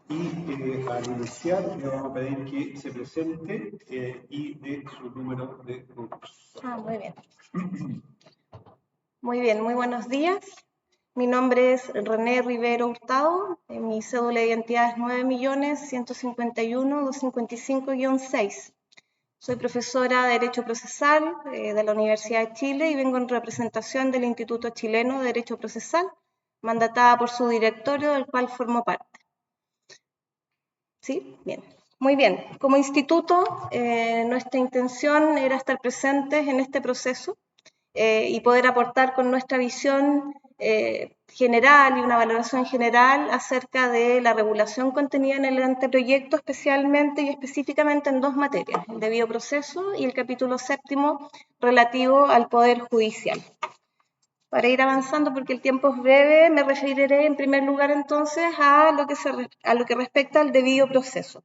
Y al iniciar le vamos a pedir que se presente y dé su número de concurso. Muy bien. Muy bien, muy buenos días. Mi nombre es René Rivero Hurtado. Mi cédula de identidad es 9.151.255-6. Soy profesora de Derecho Procesal de la Universidad de Chile y vengo en representación del Instituto Chileno de Derecho Procesal, mandatada por su directorio, del cual formo parte. ¿Sí? Bien. Muy bien. Como instituto, nuestra intención era estar presentes en este proceso y poder aportar con nuestra visión general y una valoración general acerca de la regulación contenida en el anteproyecto, especialmente y específicamente en dos materias, el debido proceso y el capítulo 7º relativo al Poder Judicial. Para ir avanzando, porque el tiempo es breve, me referiré en primer lugar entonces a lo que respecta al debido proceso.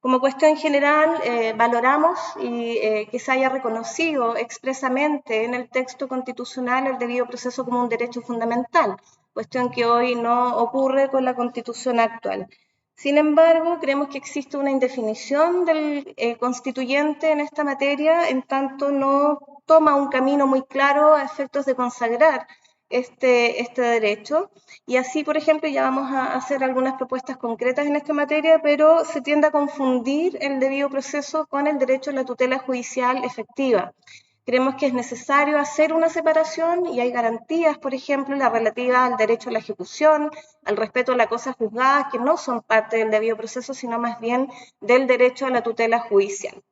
Como cuestión general, valoramos que se haya reconocido expresamente en el texto constitucional el debido proceso como un derecho fundamental, cuestión que hoy no ocurre con la Constitución actual. Sin embargo, creemos que existe una indefinición del constituyente en esta materia, en tanto no toma un camino muy claro a efectos de consagrar este derecho. Y así, por ejemplo, ya vamos a hacer algunas propuestas concretas en esta materia, pero se tiende a confundir el debido proceso con el derecho a la tutela judicial efectiva. Creemos que es necesario hacer una separación y hay garantías, por ejemplo, la relativa al derecho a la ejecución, al respeto a la cosa juzgada, que no son parte del debido proceso, sino más bien del derecho a la tutela judicial.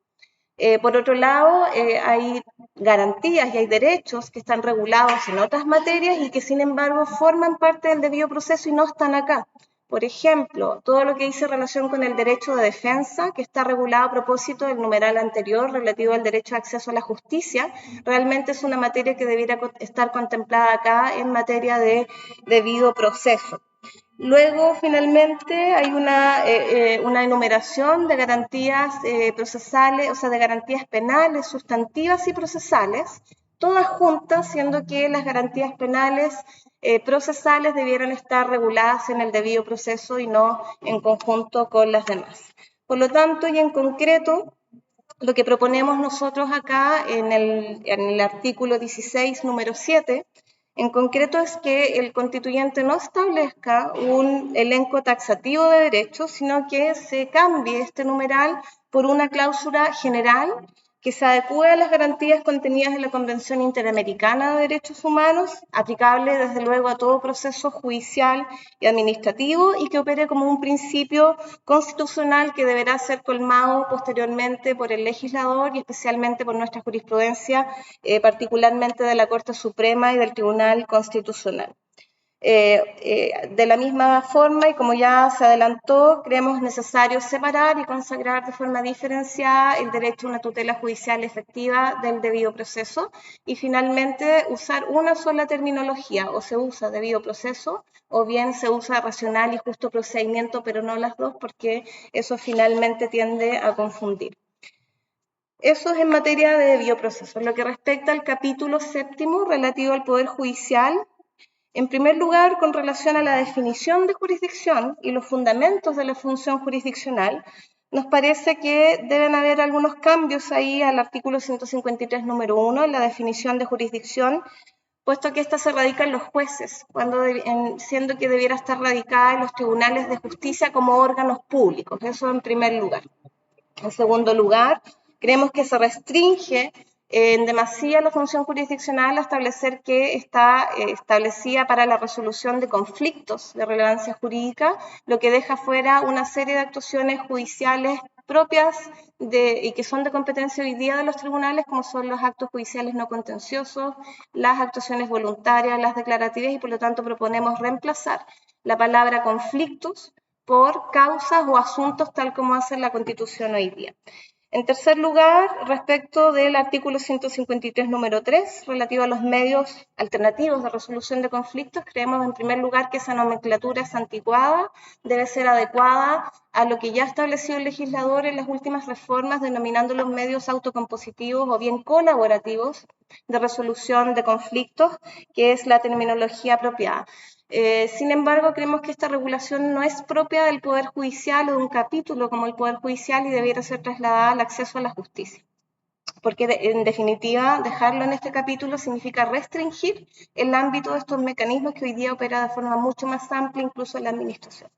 Por otro lado, hay garantías y hay derechos que están regulados en otras materias y que sin embargo forman parte del debido proceso y no están acá. Por ejemplo, todo lo que dice relación con el derecho de defensa, que está regulado a propósito del numeral anterior relativo al derecho de acceso a la justicia, realmente es una materia que debiera estar contemplada acá en materia de debido proceso. Luego, finalmente, hay una enumeración de garantías procesales, o sea, de garantías penales, sustantivas y procesales, todas juntas, siendo que las garantías penales procesales debieran estar reguladas en el debido proceso y no en conjunto con las demás. Por lo tanto, y en concreto, lo que proponemos nosotros acá en el artículo 16, número 7, en concreto es que el constituyente no establezca un elenco taxativo de derechos, sino que se cambie este numeral por una cláusula general que se adecue a las garantías contenidas en la Convención Interamericana de Derechos Humanos, aplicable desde luego a todo proceso judicial y administrativo, y que opere como un principio constitucional que deberá ser colmado posteriormente por el legislador y especialmente por nuestra jurisprudencia, particularmente de la Corte Suprema y del Tribunal Constitucional. De la misma forma, y como ya se adelantó, creemos necesario separar y consagrar de forma diferenciada el derecho a una tutela judicial efectiva del debido proceso y finalmente usar una sola terminología, o se usa debido proceso o bien se usa racional y justo procedimiento, pero no las dos porque eso finalmente tiende a confundir. Eso es en materia de debido proceso. En lo que respecta al capítulo 7º relativo al Poder Judicial, en primer lugar, con relación a la definición de jurisdicción y los fundamentos de la función jurisdiccional, nos parece que deben haber algunos cambios ahí al artículo 153, número 1, en la definición de jurisdicción, puesto que esta se radica en los jueces, siendo que debiera estar radicada en los tribunales de justicia como órganos públicos. Eso en primer lugar. En segundo lugar, creemos que se restringe en demasía la función jurisdiccional a establecer que está establecida para la resolución de conflictos de relevancia jurídica, lo que deja fuera una serie de actuaciones judiciales propias y que son de competencia hoy día de los tribunales, como son los actos judiciales no contenciosos, las actuaciones voluntarias, las declarativas, y por lo tanto proponemos reemplazar la palabra conflictos por causas o asuntos tal como hace la Constitución hoy día. En tercer lugar, respecto del artículo 153, número 3, relativo a los medios alternativos de resolución de conflictos, creemos en primer lugar que esa nomenclatura es anticuada, debe ser adecuada a lo que ya estableció el legislador en las últimas reformas, denominando los medios autocompositivos o bien colaborativos de resolución de conflictos, que es la terminología apropiada. Sin embargo, creemos que esta regulación no es propia del Poder Judicial o de un capítulo como el Poder Judicial y debiera ser trasladada al acceso a la justicia. Porque en definitiva, dejarlo en este capítulo significa restringir el ámbito de estos mecanismos que hoy día opera de forma mucho más amplia, incluso en la administración.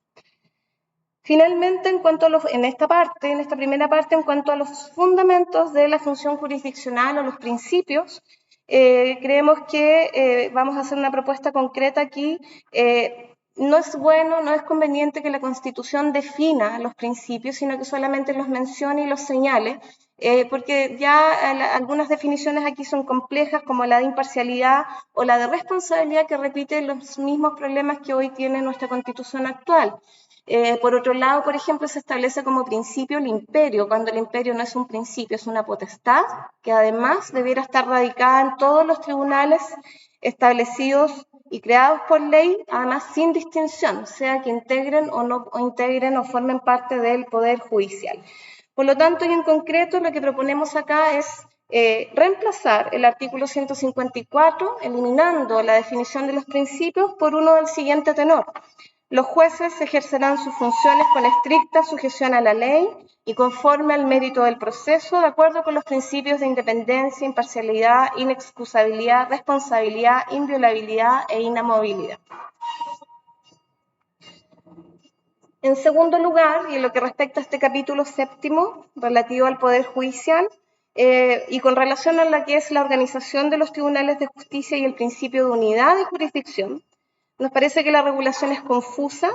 Finalmente, en esta primera parte, en cuanto a los fundamentos de la función jurisdiccional o los principios, creemos que vamos a hacer una propuesta concreta aquí. No es bueno, no es conveniente que la Constitución defina los principios, sino que solamente los mencione y los señale, porque ya algunas definiciones aquí son complejas, como la de imparcialidad o la de responsabilidad, que repite los mismos problemas que hoy tiene nuestra Constitución actual. Por otro lado, por ejemplo, se establece como principio el imperio, cuando el imperio no es un principio, es una potestad, que además debiera estar radicada en todos los tribunales establecidos y creados por ley, además sin distinción, sea que integren o no integren o formen parte del Poder Judicial. Por lo tanto, y en concreto, lo que proponemos acá es reemplazar el artículo 154, eliminando la definición de los principios, por uno del siguiente tenor. Los jueces ejercerán sus funciones con estricta sujeción a la ley y conforme al mérito del proceso, de acuerdo con los principios de independencia, imparcialidad, inexcusabilidad, responsabilidad, inviolabilidad e inamovilidad. En segundo lugar, y en lo que respecta a este capítulo séptimo, relativo al Poder Judicial, y con relación a la que es la organización de los tribunales de justicia y el principio de unidad de jurisdicción, nos parece que la regulación es confusa,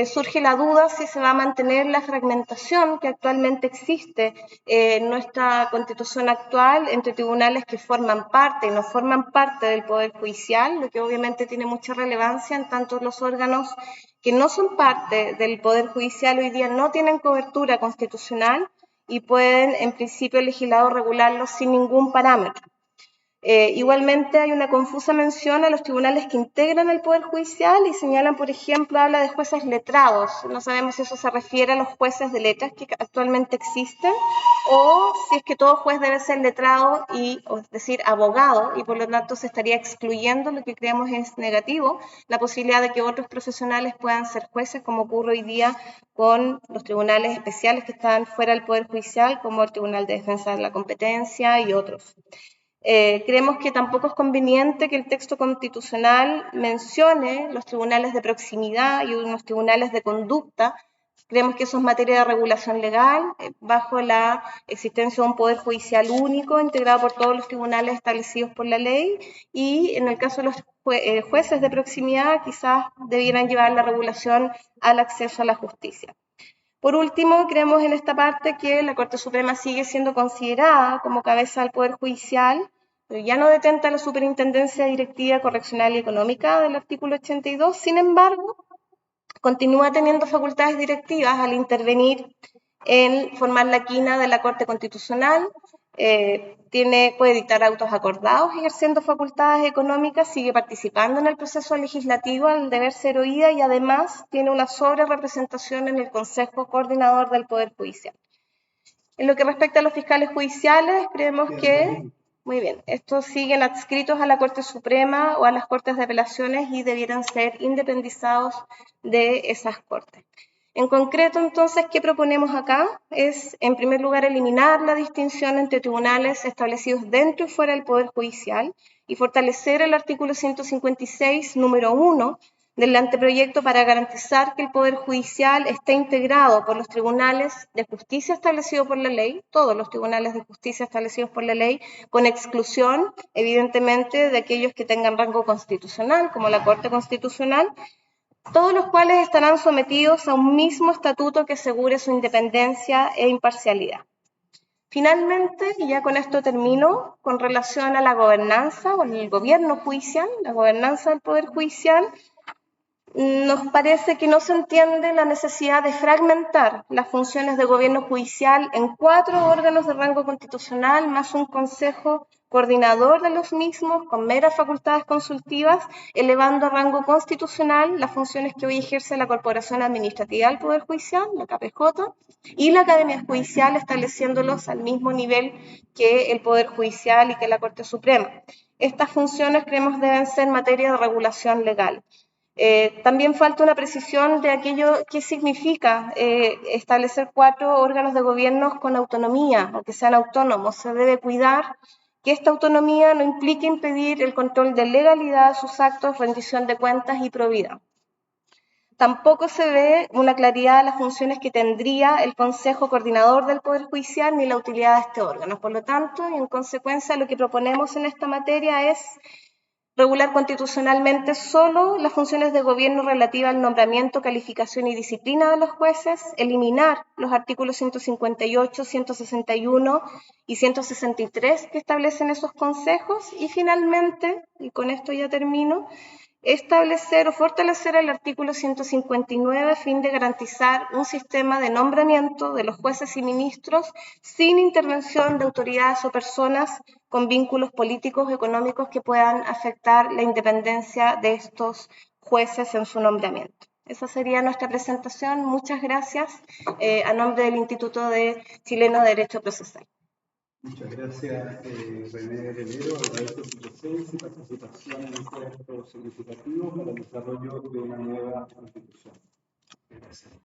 surge la duda si se va a mantener la fragmentación que actualmente existe en nuestra Constitución actual entre tribunales que forman parte y no forman parte del Poder Judicial, lo que obviamente tiene mucha relevancia en tanto los órganos que no son parte del Poder Judicial hoy día no tienen cobertura constitucional y pueden, en principio, el legislador regularlos sin ningún parámetro. Igualmente hay una confusa mención a los tribunales que integran el Poder Judicial y señalan, por ejemplo, habla de jueces letrados. No sabemos si eso se refiere a los jueces de letras que actualmente existen o si es que todo juez debe ser letrado, es decir, abogado, y por lo tanto se estaría excluyendo, lo que creemos es negativo, la posibilidad de que otros profesionales puedan ser jueces, como ocurre hoy día con los tribunales especiales que están fuera del Poder Judicial, como el Tribunal de Defensa de la Competencia y otros. Creemos que tampoco es conveniente que el texto constitucional mencione los tribunales de proximidad y unos tribunales de conducta. Creemos que eso es materia de regulación legal, bajo la existencia de un poder judicial único, integrado por todos los tribunales establecidos por la ley, y en el caso de los jueces de proximidad, quizás debieran llevar la regulación al acceso a la justicia. Por último, creemos en esta parte que la Corte Suprema sigue siendo considerada como cabeza del Poder Judicial, pero ya no detenta la superintendencia directiva, correccional y económica del artículo 82, sin embargo, continúa teniendo facultades directivas al intervenir en formar la quina de la Corte Constitucional, puede dictar autos acordados ejerciendo facultades económicas, sigue participando en el proceso legislativo al deber ser oída y además tiene una sobrerepresentación en el Consejo Coordinador del Poder Judicial. En lo que respecta a los fiscales judiciales, creemos que, muy bien, estos siguen adscritos a la Corte Suprema o a las Cortes de Apelaciones y debieran ser independizados de esas cortes. En concreto, entonces, ¿qué proponemos acá? Es, en primer lugar, eliminar la distinción entre tribunales establecidos dentro y fuera del Poder Judicial y fortalecer el artículo 156, número 1, del anteproyecto para garantizar que el Poder Judicial esté integrado por los tribunales de justicia establecidos por la ley, todos los tribunales de justicia establecidos por la ley, con exclusión, evidentemente, de aquellos que tengan rango constitucional, como la Corte Constitucional, todos los cuales estarán sometidos a un mismo estatuto que asegure su independencia e imparcialidad. Finalmente, y ya con esto termino, con relación a la gobernanza o el gobierno judicial, la gobernanza del Poder Judicial, nos parece que no se entiende la necesidad de fragmentar las funciones de gobierno judicial en 4 órganos de rango constitucional más un consejo coordinador de los mismos con meras facultades consultivas, elevando a rango constitucional las funciones que hoy ejerce la Corporación Administrativa del Poder Judicial, la KPJ, y la Academia Judicial, estableciéndolos al mismo nivel que el Poder Judicial y que la Corte Suprema. Estas funciones creemos deben ser materia de regulación legal. También falta una precisión de aquello que significa establecer 4 órganos de gobierno con autonomía o que sean autónomos. Se debe cuidar que esta autonomía no implique impedir el control de legalidad de sus actos, rendición de cuentas y probidad. Tampoco se ve una claridad de las funciones que tendría el Consejo Coordinador del Poder Judicial ni la utilidad de este órgano. Por lo tanto, y en consecuencia, lo que proponemos en esta materia es regular constitucionalmente solo las funciones de gobierno relativas al nombramiento, calificación y disciplina de los jueces, eliminar los artículos 158, 161 y 163 que establecen esos consejos y finalmente, y con esto ya termino, establecer o fortalecer el artículo 159 a fin de garantizar un sistema de nombramiento de los jueces y ministros sin intervención de autoridades o personas con vínculos políticos o económicos que puedan afectar la independencia de estos jueces en su nombramiento. Esa sería nuestra presentación. Muchas gracias a nombre del Instituto Chileno de Derecho Procesal. Muchas gracias, René Relero. Agradezco su presencia y participación en este acto significativo para el desarrollo de una nueva constitución. Gracias.